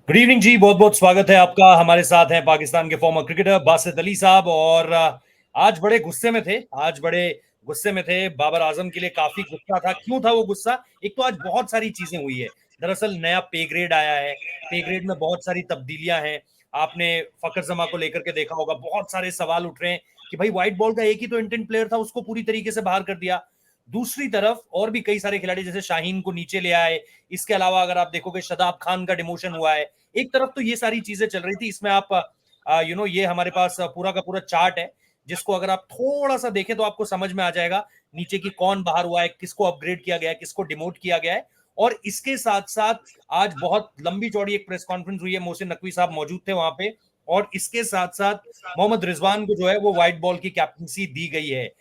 Good evening जी। बहुत बहुत स्वागत है आपका। हमारे साथ हैं पाकिस्तान के फॉर्मर क्रिकेटर बासित अली साहब। और आज बड़े गुस्से में थे। बाबर आजम के लिए काफी गुस्सा था। क्यों था वो गुस्सा? एक तो आज बहुत सारी चीजें हुई है। दरअसल नया पे ग्रेड आया है। पे ग्रेड में बहुत सारी तब्दीलियां हैं। आपने फकर जमा को लेकर के देखा होगा, बहुत सारे सवाल उठ रहे हैं कि भाई व्हाइट बॉल का एक ही तो इंटेंट प्लेयर था, उसको पूरी तरीके से बाहर कर दिया। दूसरी तरफ और भी कई सारे खिलाड़ी जैसे शाहीन को नीचे ले आए। इसके अलावा अगर आप देखोगे शदाब खान का डिमोशन हुआ है। एक तरफ तो ये सारी चीजें चल रही थी। इसमें आप ये हमारे पास पूरा का पूरा चार्ट है, जिसको अगर आप थोड़ा सा देखें तो आपको समझ में आ जाएगा नीचे की कौन बाहर हुआ है, किसको अपग्रेड किया गया है, किसको डिमोट किया गया है। और इसके साथ साथ आज बहुत लंबी चौड़ी एक प्रेस कॉन्फ्रेंस हुई है, मोहसिन नकवी साहब मौजूद थे वहां पे। और इसके साथ साथ मोहम्मद रिजवान को जो है वो व्हाइट बॉल की कैप्टनसी दी गई है।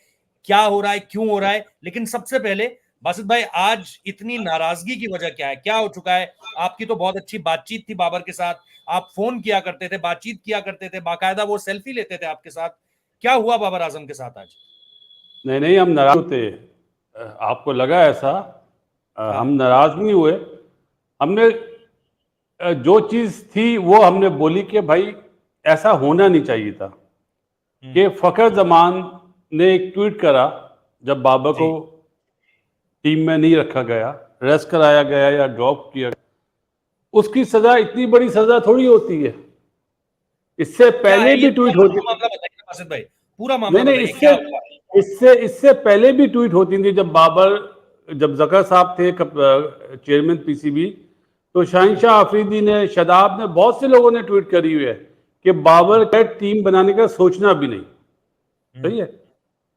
क्या हो रहा है, क्यों हो रहा है? लेकिन सबसे पहले बासित भाई, आज इतनी नाराजगी की वजह क्या है, क्या हो चुका है? आपकी तो बहुत अच्छी बातचीत थी बाबर के साथ। आप फोन किया करते थे, बातचीत किया करते थे, बाकायदा वो सेल्फी लेते थे आपके साथ। क्या हुआ बाबर आजम के साथ आज? नहीं नहीं, हम नाराज होते। आपको लगा ऐसा? हम हाँ। नाराज नहीं हुए। हमने जो चीज थी वो हमने बोली कि भाई ऐसा होना नहीं चाहिए था कि फखर जमान ने एक ट्वीट करा जब बाबर को जी। टीम में नहीं रखा गया, रेस्ट कराया गया या ड्रॉप किया गया। उसकी सजा इतनी बड़ी सजा थोड़ी होती है। इससे क्या पहले है ये भी पूरा ट्वीट होती पूरा मामला बताइए बासित भाई। पूरा नहीं मामला नहीं, बताइए, क्या इससे हुआ? इससे इससे पहले भी ट्वीट होती थी। जब जकर साहब थे चेयरमैन पीसीबी, तो शाहिनशाह अफरीदी ने, शदाब ने, बहुत से लोगों ने ट्वीट करी हुई है कि बाबर का टीम बनाने का सोचना भी नहीं। सही है।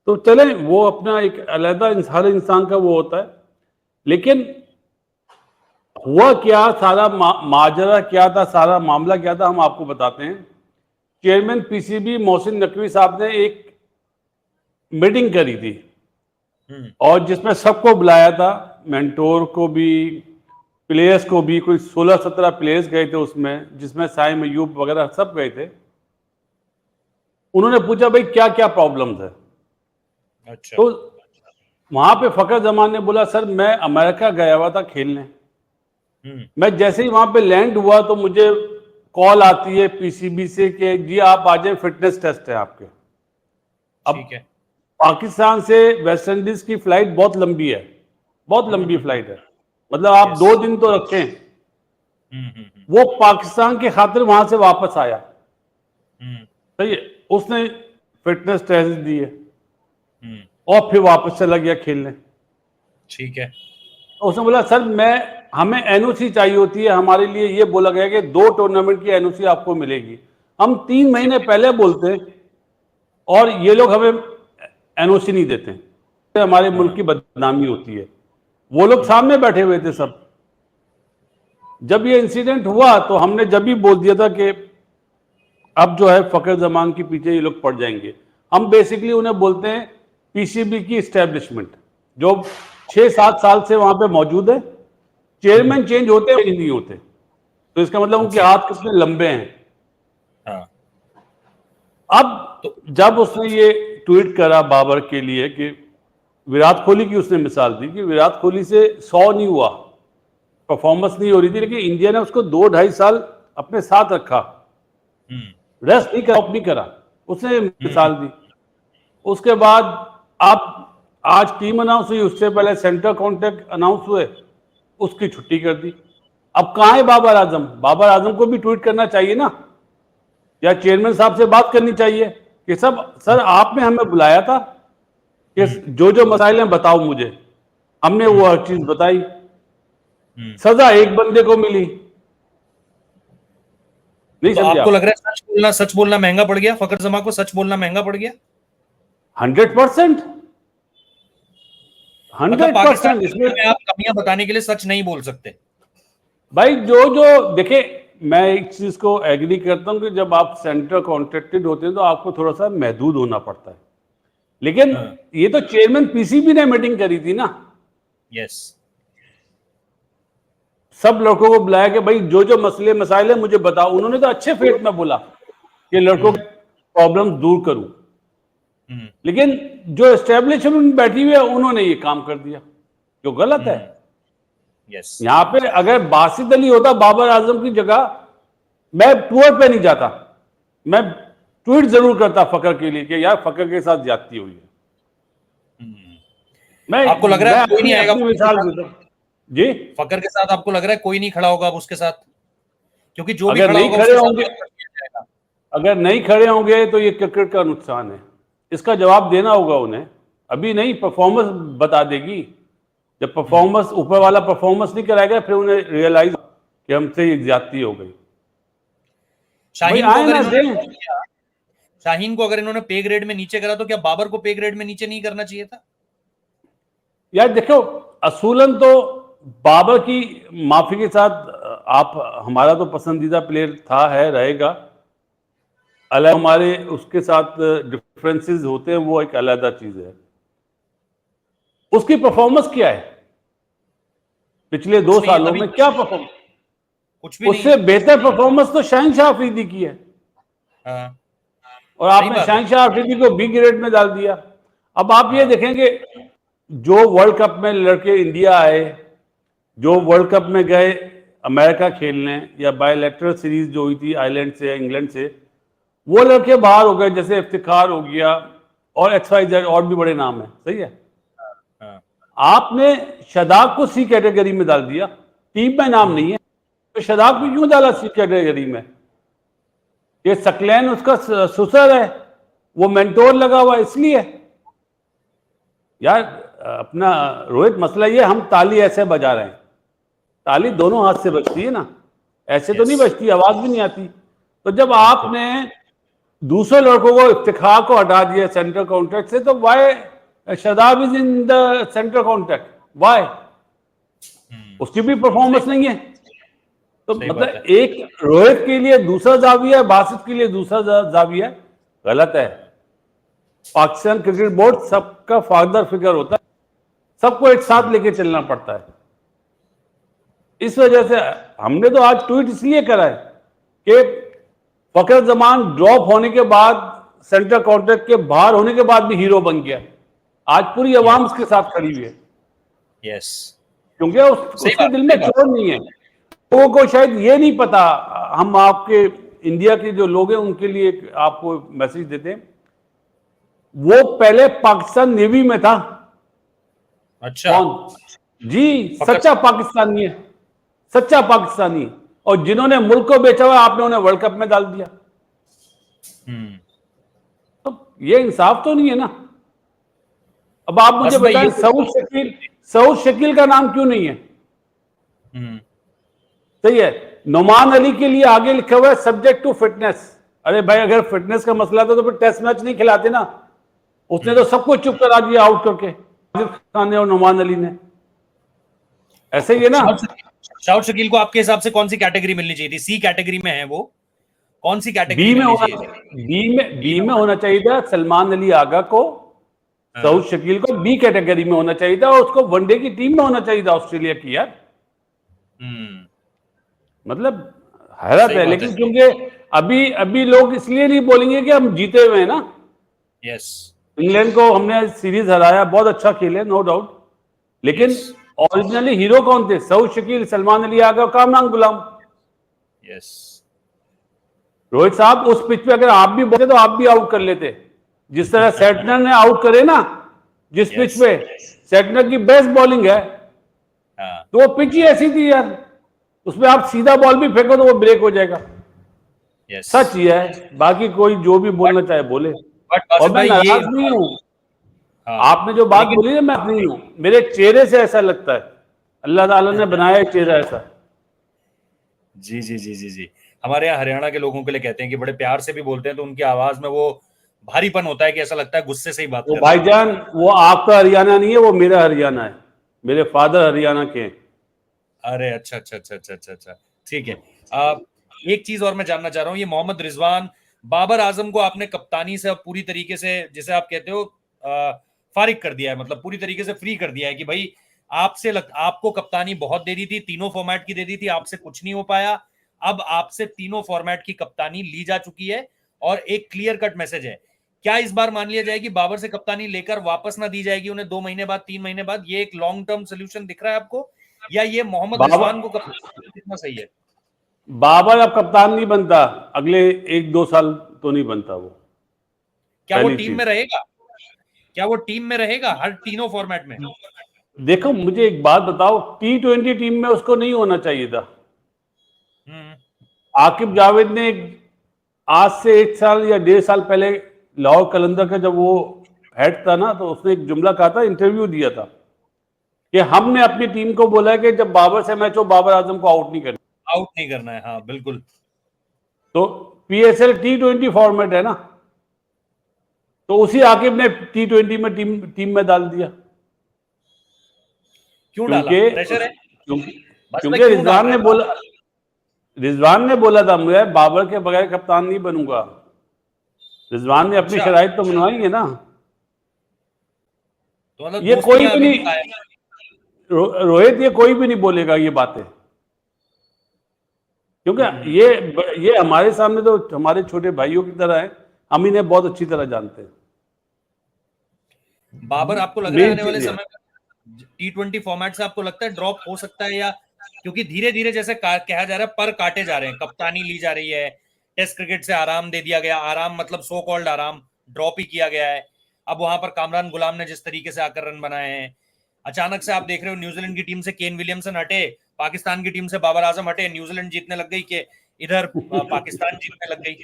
तो चले, वो अपना एक अलग हर इंसान का वो होता है। लेकिन हुआ क्या, सारा माजरा क्या था, सारा मामला क्या था, हम आपको बताते हैं। चेयरमैन पीसीबी मोहसिन नकवी साहब ने एक मीटिंग करी थी और जिसमें सबको बुलाया था, मेंटोर को भी, प्लेयर्स को भी। कोई 16-17 प्लेयर्स गए थे उसमें, जिसमें साइम अयूब वगैरह सब गए थे। उन्होंने पूछा भाई क्या क्या प्रॉब्लम्स है। अच्छा। तो वहां पे फखर जमान ने बोला, सर मैं अमेरिका गया हुआ था खेलने। मैं जैसे ही वहां पे लैंड हुआ तो मुझे कॉल आती है पीसीबी से कि जी आप आ जाए, फिटनेस टेस्ट है आपके। अब ठीक है। पाकिस्तान से वेस्ट इंडीज की फ्लाइट बहुत लंबी है, बहुत लंबी फ्लाइट है। मतलब आप यस। 2 दिन तो रखें। वो पाकिस्तान के खातिर वहां से वापस आया। सही है। उसने फिटनेस टेस्ट दिए और फिर वापस चला गया खेलने। ठीक है। तो उसने बोला, सर हमें एनओसी चाहिए होती है, हमारे लिए ये बोला गया कि 2 टूर्नामेंट की एनओसी आपको मिलेगी। हम 3 महीने पहले बोलते हैं और ये लोग हमें एनओसी नहीं देते। हमारे मुल्क हाँ। की बदनामी होती है। वो लोग सामने बैठे हुए थे सब। जब ये इंसिडेंट हुआ तो हमने जब भी बोल दिया था कि अब जो है फकर जमान के पीछे ये लोग पड़ जाएंगे। हम बेसिकली उन्हें बोलते हैं पीसीबी की स्टैब्लिशमेंट, जो 6-7 साल से वहां पे मौजूद है। चेयरमैन चेंज होते हैं नहीं होते, तो इसका मतलब उनके अच्छा। हाथ कितने लंबे हैं। हाँ। अब तो जब उसने ये ट्वीट करा बाबर के लिए कि विराट कोहली की उसने मिसाल दी कि विराट कोहली से 100 नहीं हुआ, परफॉर्मेंस नहीं हो रही थी, लेकिन इंडिया ने उसको 2-2.5 साल अपने साथ रखा, रेस्ट नहीं करा, नहीं करा। उसने मिसाल दी। उसके बाद अब आज टीम अनाउंस हुई, उससे पहले सेंटर कॉन्ट्रैक्ट अनाउंस हुए, उसकी छुट्टी कर दी। अब कहां है बाबर आजम? बाबर आजम को भी ट्वीट करना चाहिए ना, या चेयरमैन साहब से बात करनी चाहिए कि सब सर आपने हमें बुलाया था कि जो जो मसाइल हैं बताओ मुझे। हमने वो हर चीज बताई। सजा एक बंदे को मिली। नहीं तो समझे आपको आप? लग रहा है सच बोलना महंगा पड़ गया? फकर जमा को सच बोलना महंगा पड़ गया? 100%, मतलब हंड्रेड पाकिस्तान परसेंट इसमें। में आप कमियां बताने के लिए सच नहीं बोल सकते? भाई जो जो देखे, मैं एक चीज को एग्री करता हूं कि जब आप सेंटर कॉन्ट्रैक्टेड होते हैं तो आपको थोड़ा सा महदूद होना पड़ता है। लेकिन हाँ। ये तो चेयरमैन पीसीबी ने मीटिंग करी थी ना। यस। सब लड़कों को बुलाया कि भाई जो जो मसले मसाइल है मुझे बताओ। उन्होंने तो अच्छे फेट में बोला कि लड़कों की प्रॉब्लम दूर करूं। लेकिन जो एस्टेब्लिशमेंट बैठी हुई है उन्होंने ये काम कर दिया, जो गलत है। यस। यहां पे अगर बासित अली होता बाबर आजम की जगह, मैं टूर पे नहीं जाता, मैं ट्वीट जरूर करता फकर के लिए कि यार फकर के साथ ज्यादती हुई है। आपको लग रहा मैं है कोई नहीं आएगा अपनी मिसाल देता हूं जी। फकर के साथ? आपको लग रहा है कोई नहीं खड़ा होगा अब उसके साथ? क्योंकि जो भी अगर खड़ा नहीं होगा खड़े उसके साथ होंगे, कर दिया जाएगा। अगर नहीं खड़े होंगे तो ये क्रिकेट का नुकसान है, इसका जवाब देना होगा उन्हें। अभी नहीं, परफॉर्मेंस बता देगी। जब परफॉर्मेंस, ऊपर वाला परफॉर्मेंस नहीं कराएगा, फिर उन्हें रियलाइज कि हमसे ये ज्यादती हो गई। भाई शाहीन को आए अगर ना इन्होंने दें। शाहीन को अगर इन्होंने पे ग्रेड में नीचे करा तो क्या बाबर को पे ग्रेड में नीचे नहीं करना चाहिए था? यार देखो, असूलन तो बाबर की माफी के साथ आप, हमारा तो पसंदीदा प्लेयर था, है, रहेगा। अलग हमारे उसके साथ डिफरेंसेस होते हैं, वो एक अलग चीज है। उसकी परफॉर्मेंस क्या है पिछले कुछ 2 नहीं है सालों तभी में? क्या परफॉर्मेंस? कुछ भी नहीं उससे है। बेहतर परफॉर्मेंस तो शाहिनशाह अफरीदी की है, हाँ, और सही आपने बात है। शाहिनशाह अफरीदी को बी ग्रेड में डाल दिया। अब आप ये हाँ, देखेंगे, जो वर्ल्ड कप में लड़के इंडिया आए, जो वर्ल्ड कप में गए अमेरिका खेलने, या बायलैटरल सीरीज जो हुई थी आयरलैंड से, इंग्लैंड से, वो लड़के बाहर हो गए, जैसे इफ्तिखार हो गया और XYZ और भी बड़े नाम है, सही है। हाँ, आपने शादाब को सी कैटेगरी में डाल दिया, टीम में नाम नहीं है, तो शादाब को क्यों डाला सी कैटेगरी में? ये सकलैन उसका सुसर है, वो मेंटोर लगा हुआ, इसलिए। यार अपना रोहित, मसला ये, हम ताली ऐसे बजा रहे हैं, ताली दोनों हाथ से बजती है ना, ऐसे तो नहीं यस, बजती, आवाज भी नहीं आती। तो जब आपने दूसरे लड़कों को, इफ्तिखार को हटा दिया सेंट्रल कॉन्ट्रैक्ट से, तो why Shadab is in the central contract? Why? उसकी भी परफॉर्मेंस नहीं है। तो सही बात मतलब है। एक रोहित के लिए दूसरा जाविया, बासित के लिए दूसरा जाविया, गलत है। पाकिस्तान क्रिकेट बोर्ड सबका फादर फिगर होता है, सबको एक साथ लेके चलना पड़ता है। इस वजह से हमने तो आज ट्वीट इसलिए करा है कि फखर जमान ड्रॉप होने के बाद, सेंट्रल कॉन्ट्रैक्ट के बाहर होने के बाद भी हीरो बन गया। आज पूरी अवाम उसके साथ खड़ी हुई है, यस, क्योंकि सही उसके बात, दिल में सही बात। चोर नहीं है। लोगों को शायद ये नहीं पता, हम आपके इंडिया के जो लोग हैं उनके लिए आपको मैसेज देते हैं, वो पहले पाकिस्तान नेवी में था। अच्छा, कौन? जी, सच्चा पाकिस्तानी है, सच्चा पाकिस्तानी। और जिन्होंने मुल्क को बेचा हुआ, आपने उन्हें वर्ल्ड कप में डाल दिया। तो ये इंसाफ तो नहीं है ना। अब आप मुझे बस मैं बताएं, ये सऊद शकील का नाम क्यों नहीं है? हम्म, सही है, नुमान अली के लिए आगे लिखा हुआ है सब्जेक्ट टू फिटनेस। अरे भाई, अगर फिटनेस का मसला था तो फिर टेस्ट मैच नहीं खिलाते ना। उसने तो सबको चुप करा दिया आउट करके, आदिल खान ने और नुमान अली ने। ऐसे ही है ना। शाहिद शकील को आपके हिसाब से कौन सी कैटेगरी मिलनी चाहिए थी? सी कैटेगरी में है वो, कौन सी कैटेगरी बी में मिलनी होना, चाहिए थी? बी में होना चाहिए था सलमान अली आगा को। सऊद हाँ, शकील को बी कैटेगरी में होना चाहिए था, और उसको वनडे की टीम में होना चाहिए था ऑस्ट्रेलिया की। यार मतलब हैरत सही है। बात है। लेकिन क्योंकि अभी अभी लोग इसलिए नहीं बोलेंगे कि हम जीते हुए हैं ना। यस, इंग्लैंड को हमने सीरीज हराया, बहुत अच्छा खेले, नो डाउट। लेकिन यस, ओरिजिनली हीरो कौन थे? सऊद शकील, सलमान अली आगा, कामरान गुलाम। यस, रोहित साहब, उस पिच पे अगर आप भी बोलते तो आप भी आउट कर लेते, जिस तरह सेटनर ने आउट करे ना। जिस पिच यस, पे सेटनर की बेस्ट बॉलिंग है, हाँ, तो वो पिच ही ऐसी थी यार, उसमें आप सीधा बॉल भी फेंको तो वो ब्रेक हो जाएगा। यस। सच ये है, बाकी कोई जो भी बोलना चाहे बोले। बट और बासित मैं भाई ये, नाराज नहीं हूं, हाँ, आपने जो बात लेकिन बोली ना, मैं नहीं हूं, मेरे चेहरे से ऐसा लगता है, अल्लाह ताला ने बनाया है चेहरा ऐसा। जी, जी, जी, जी, जी। हमारे यहाँ हरियाणा के लोगों के लिए कहते हैं कि बड़े प्यार से भी बोलते हैं तो उनकी आवाज में वो भारीपन होता है कि ऐसा लगता है गुस्से से ही बात वो कर रहे हैं। भाईजान, वो आपका हरियाणा नहीं है, वो मेरा हरियाणा है। मेरे फादर हरियाणा के हैं। अरे अच्छा, अच्छा, अच्छा, अच्छा, अच्छा, अच्छा, ठीक है। एक चीज और मैं जानना चाह रहा हूँ, ये मोहम्मद रिजवान, बाबर आजम को आपने कप्तानी से अब पूरी तरीके से, जिसे आप कहते हो, फारिग कर दिया है, मतलब पूरी तरीके से फ्री कर दिया है कि भाई आपको कप्तानी बहुत दे दी थी, तीनों फॉर्मेट की दे दी थी, आपसे कुछ नहीं हो पाया। अब आपसे तीनों फॉर्मेट की कप्तानी ली जा चुकी है और एक क्लियर कट मैसेज है। क्या इस बार मान लिया जाए कि बाबर से कप्तानी लेकर वापस ना दी जाएगी उन्हें 2 महीने बाद, 3 महीने बाद? ये एक लॉन्ग टर्म सोल्यूशन दिख रहा है आपको, या ये मोहम्मद बाबा रिजवान को कप्तान कितना सही है? बाबर अब कप्तान नहीं बनता, अगले 1-2 साल तो नहीं बनता वो। क्या वो पहली टीम चीज, में रहेगा? क्या वो टीम में रहेगा हर तीनों फॉर्मेट में? देखो मुझे एक बात बताओ, T20 टीम में उसको नहीं होना चाहिए था। हम्म। आकिब जावेद ने आज से 1 साल या 1.5 साल पहले लाहौर कलंदर का जब वो हेड था ना, तो उसने एक जुमला कहा था, इंटरव्यू दिया था कि हमने अपनी टीम को बोला है कि जब बाबर से मैच हो, बाबर आजम को आउट नहीं करना। आउट नहीं करना है, हाँ बिल्कुल। तो PSL T20 फॉर्मेट है ना, तो उसी आकिब ने T20 में टीम में डाल दिया। क्यों डाला? क्योंकि प्रेशर है? क्योंकि बस भाई क्योंकि क्यों डाल रहे हैं? रिजवान ने बोला था मुझे बाबर के बगैर कप्तान नहीं बनूंगा। रिजवान ने अपनी अच्छा, शराइत तो मनवाई है ना। तो मतलब ये कोई दोस्तियां भी अभी भी नहीं, कायम है। रोहित, ये कोई भी नहीं बोलेगा ये बातें, क्योंकि हम्म। ये हमारे सामने तो हमारे छोटे भाइयों की तरह है, हम इन्हें बहुत अच्छी तरह जानते हैं। बाबर आपको लग रहा है मेन आने वाले चीज है, समय में T20 फॉर्मेट से आपको लगता है ड्रॉप हो सकता है, या क्योंकि धीरे धीरे जैसे कहा जा रहा है पर काटे जा रहे हैं, कप्तानी ली जा रही है, टेस्ट क्रिकेट से आराम दे दिया गया, आराम मतलब सो कॉल्ड आराम, ड्रॉप ही किया गया है। अब वहां पर कामरान गुलाम ने जिस तरीके से आकर रन बनाए हैं, अचानक से आप देख रहे हो न्यूजीलैंड की टीम से केन विलियमसन हटे, पाकिस्तान की टीम से बाबर आजम हटे, न्यूजीलैंड जीतने लग गई कि इधर पाकिस्तान जीतने लग गई।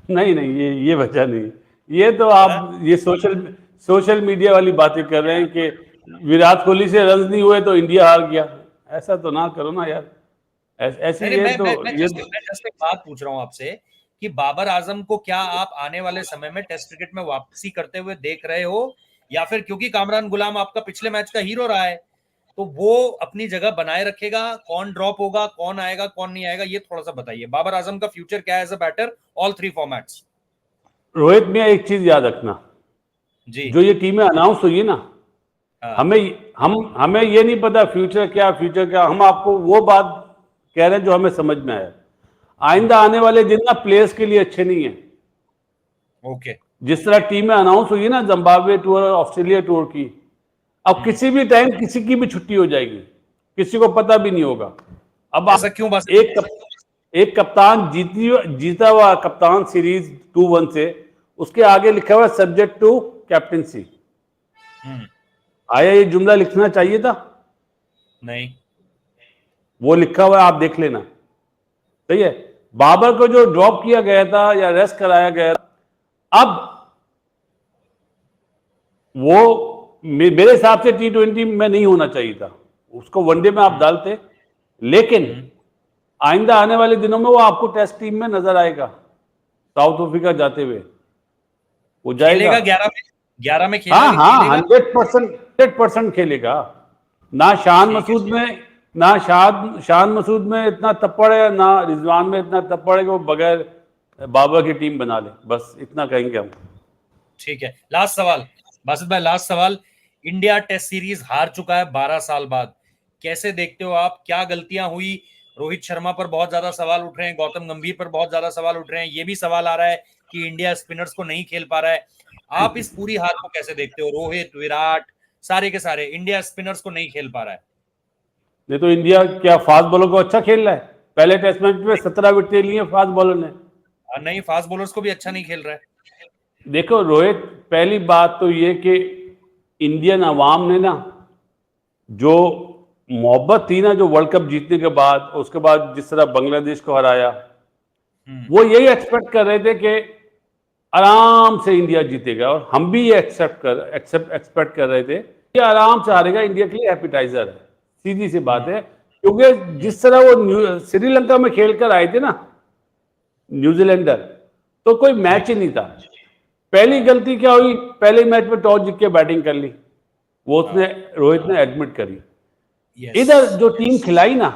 नहीं नहीं, ये वजह नहीं, ये तो हाँ? आप ये सोशल मीडिया वाली बातें कर रहे हैं कि विराट कोहली से रन नहीं हुए तो इंडिया हार गया। ऐसा तो ना करो ना यार, नहीं ऐसी नहीं, ये मैं तो मैं मैं ये जस्ट मैं जस्ट एक बात पूछ रहा हूं आपसे कि बाबर आजम को क्या आप आने वाले समय में टेस्ट क्रिकेट में वापसी करते हुए देख रहे हो, या फिर क्योंकि कामरान गुलाम आपका पिछले मैच का हीरो रहा है तो वो अपनी जगह बनाए रखेगा, कौन ड्रॉप होगा, कौन आएगा, कौन नहीं आएगा, ये थोड़ा सा बताइए। बाबर आजम का फ्यूचर क्या है as a batter, all three formats? Rohit में एक चीज याद रखना, जी। जो ये टीमें अनाउंस हुई है ना, हाँ। हमें हमें ये नहीं पता फ्यूचर क्या, हम आपको वो बात कह रहे हैं जो हमें समझ में आया। आइंदा आने वाले दिन ना प्लेयर्स के लिए अच्छे नहीं है। ओके। जिस तरह टीमें अनाउंस हुई ना, जिम्बाब्वे टूर और ऑस्ट्रेलिया टूर की, अब हम्म। किसी भी टाइम किसी की भी छुट्टी हो जाएगी, किसी को पता भी नहीं होगा। अब ऐसा आप क्यों बस? एक कप्तान जीता हुआ कप्तान सीरीज 2-1 से, उसके आगे लिखा हुआ सब्जेक्ट टू कैप्टनसी। हम्म। आया ये जुमला लिखना चाहिए था? नहीं। वो लिखा हुआ है, आप देख लेना। सही है। बाबर को जो ड्रॉप किया गया था या रेस्ट कराया गया था, अब वो मेरे हिसाब से T20 में नहीं होना चाहिए था, उसको वनडे में आप हम्म। डालते। लेकिन हम्म। आइंदा आने वाले दिनों में वो आपको टेस्ट टीम में नजर आएगा, साउथ अफ्रीका जाते हुए वो जाएगा। खेलेगा 11 में? 11 में हाँ हाँ, खेलेगा? 100% खेलेगा। ना शान ठीक है। मसूद में, ना शान मसूद में इतना तप्पड़ है, ना रिजवान में इतना तप्पड़ है कि वो बगैर बाबर की टीम बना ले, बस इतना कहेंगे हम। ठीक है, लास्ट सवाल बासित भाई, लास्ट सवाल। इंडिया टेस्ट सीरीज हार चुका है 12 साल बाद, कैसे देखते हो आप, क्या गलतियां हुई? रोहित शर्मा पर बहुत ज्यादा सवाल उठ रहे हैं, गौतम गंभीर पर बहुत ज्यादा सवाल उठ रहे हैं, ये भी सवाल आ रहा है कि इंडिया स्पिनर्स को नहीं खेल पा रहा है। आप इस पूरी हार को कैसे देखते हो? रोहित, विराट, सारे के सारे इंडिया स्पिनर्स को नहीं खेल पा रहा है। नहीं तो इंडिया क्या फास्ट बॉलर को अच्छा खेल रहा है? पहले टेस्ट मैच में 17 विकेट लिए फास्ट बॉलर ने। नहीं, फास्ट बॉलर्स को भी अच्छा नहीं खेल रहा है। देखो रोहित, पहली बात तो ये कि इंडियन अवाम ने ना जो मोहब्बत थी ना, जो वर्ल्ड कप जीतने के बाद, उसके बाद जिस तरह बांग्लादेश को हराया, वो यही एक्सपेक्ट कर रहे थे कि आराम से इंडिया जीतेगा, और हम भी ये एक्सपेक्ट कर रहे थे कि आराम से हारेगा, इंडिया के लिए एपिटाइजर है, सीधी सी बात है। क्योंकि जिस तरह वो श्रीलंका में खेल कर आए थे ना न्यूजीलैंडर, तो कोई मैच ही नहीं था। पहली गलती क्या हुई, पहले मैच में टॉस जीत के बैटिंग कर ली, वो उसने रोहित ने एडमिट करी। यस। इधर जो टीम खिलाई ना,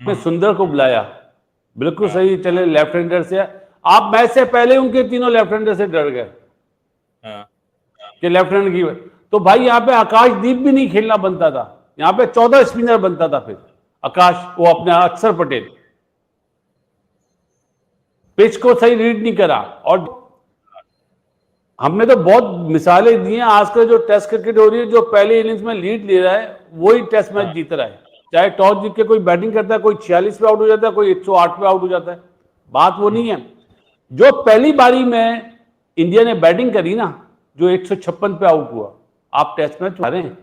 उसने सुंदर को बुलाया, बिल्कुल सही चले, लेफ्ट हैंडर से। आप मैच से पहले उनके तीनों लेफ्ट हैंडर से डर गए कि लेफ्ट हैंड की, तो भाई यहाँ पे आकाशदीप भी नहीं खेलना बनता था, यहाँ पे 14 स्पिनर बनता था। फिर आकाश, वो अपने अक्षर पटेल पिच को सही रीड नहीं करा, और हमने तो बहुत मिसालें दी हैं। आजकल जो टेस्ट क्रिकेट हो रही है, जो पहले इनिंग्स में लीड ले रहा है वही टेस्ट मैच जीत रहा है। चाहे टॉस जीत के कोई बैटिंग करता है, कोई 46 पे आउट हो जाता है, कोई 108 पे आउट हो जाता है। बात वो नहीं है। जो पहली बारी में इंडिया ने बैटिंग करी ना, जो 156 पे आउट हुआ, आप टेस्ट मैच हारे हैं।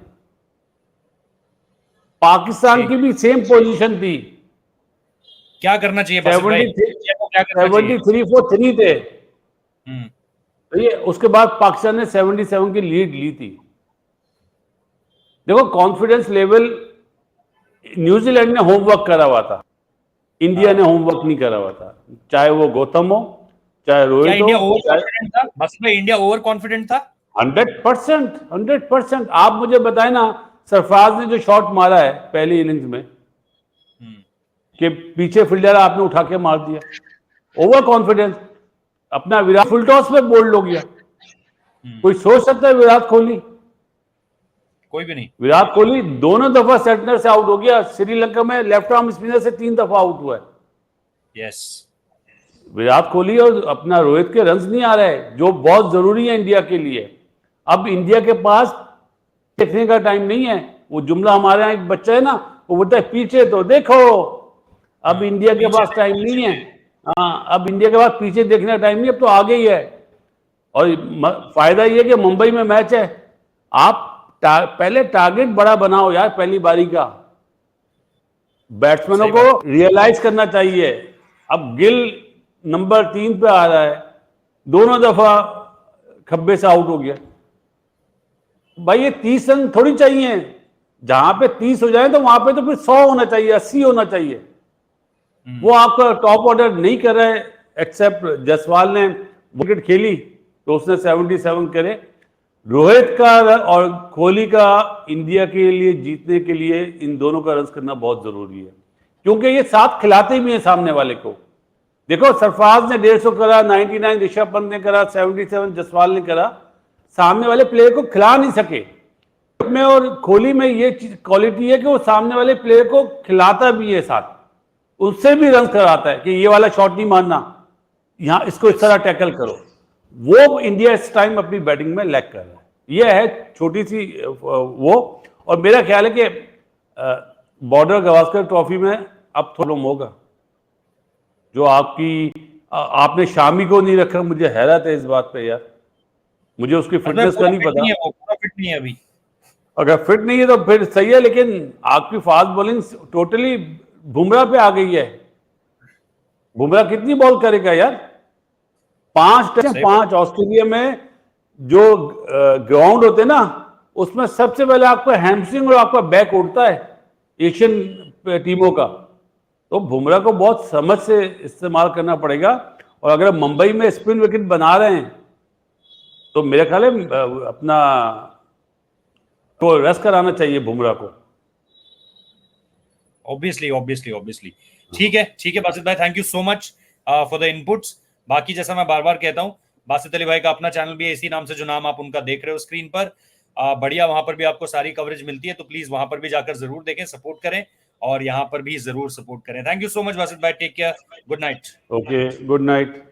पाकिस्तान की भी सेम पोजीशन थी, क्या करना चाहिए बासित भाई? 73 फॉर 3 थे। हम्म, तो ये उसके बाद पाकिस्तान ने 77 की लीड ली थी। देखो कॉन्फिडेंस लेवल, न्यूजीलैंड ने होमवर्क करा हुआ था, इंडिया ने होमवर्क नहीं करा हुआ था। चाहे वो गौतम हो, चाहे क्या रोहित इंडिया हो, ओवर कॉन्फिडेंट था बासित भाई? इंडिया ओवर कॉन्फिडेंट था? 100%, 100%। आप मुझे बताएं ना, सरफराज ने जो शॉट मारा है पहली इनिंग्स में, कि पीछे फील्डर आपने उठा के मार दिया, ओवर कॉन्फिडेंस। अपना विराट फुल टॉस पे बोल्ड हो गया। कोई सोच सकता है विराट कोहली? कोई भी नहीं। विराट कोहली दोनों दफा सेंटर से आउट हो गया। श्रीलंका में लेफ्ट आर्म स्पिनर से 3 दफा आउट हुआ है। यस, विराट कोहली और अपना रोहित के रन्स नहीं आ रहे, जो बहुत जरूरी है इंडिया के लिए। अब इंडिया के पास देखने का टाइम नहीं है। वो जुमला हमारे यहाँ एक बच्चा है ना, वो बोलता है पीछे तो देखो। अब इंडिया के पास टाइम नहीं है। हाँ, अब इंडिया के पास पीछे देखने का टाइम नहीं, अब तो आगे ही है। और फायदा ये कि मुंबई में मैच है। आप पहले टारगेट बड़ा बनाओ यार, पहली बारी का। बैट्समैनों को रियलाइज करना चाहिए। अब गिल नंबर 3 पे आ रहा है, दोनों दफा खब्बे से आउट हो गया। भाई ये 30 रन थोड़ी चाहिए। जहां पे 30 हो जाए तो वहां पे तो फिर 100 होना चाहिए, 80 होना चाहिए। वो आपका टॉप ऑर्डर नहीं कर रहा है। एक्सेप्ट जायसवाल ने विकेट खेली तो उसने 77 करे। रोहित का और कोहली का इंडिया के लिए जीतने के लिए इन दोनों का रन करना बहुत जरूरी है, क्योंकि ये साथ खिलाते भी हैं सामने वाले को। देखो सरफराज ने 150 करा, 99 ऋषभ पंत ने करा, 77 जायसवाल ने करा। सामने वाले प्लेयर को खिला नहीं सके। में और कोहली में ये क्वालिटी है कि वो सामने वाले प्लेयर को खिलाता भी है, साथ उससे भी रन कराता है कि ये वाला शॉट नहीं मारना, यहां इसको इस तरह टैकल करो। वो इंडिया इस टाइम अपनी बैटिंग में लैग कर रहा है। ये है छोटी सी वो। और मेरा ख्याल है कि बॉर्डर गवास्कर ट्रॉफी में अब थोड़ा होगा। जो आपने शामी को नहीं रखा, मुझे हैरत है इस बात पे यार। मुझे उसकी फिटनेस का नहीं पता। वो पूरा फिट नहीं है अभी। अगर फिट नहीं है तो फिर सही है, लेकिन आपकी फास्ट बॉलिंग टोटली बुमराह पे आ गई है। बुमराह कितनी बॉल करेगा यार? 5 टेस्ट, 5 ऑस्ट्रेलिया में जो ग्राउंड होते ना, उसमें सबसे पहले आपका हैमस्ट्रिंग और आपका बैक उड़ता है एशियन टीमों का। तो बुमराह को बहुत समझ से इस्तेमाल करना पड़ेगा। और अगर मुंबई में स्पिन विकेट बना रहे हैं तो मेरे ख्याल है अपना तो रेस्ट कराना चाहिए बुमराह को। ऑब्वियसली। ठीक है बासित भाई, thank you so much for the inputs. बाकी जैसा मैं बार बार कहता हूँ, बासित अली भाई का अपना चैनल भी है इसी नाम से, जो नाम आप उनका देख रहे हो स्क्रीन पर। बढ़िया, वहां पर भी आपको सारी कवरेज मिलती है, तो प्लीज वहां पर भी जाकर जरूर देखें, सपोर्ट करें, और यहाँ पर भी जरूर सपोर्ट करें। Thank you so much Basit भाई, take care, good night. Okay, good night.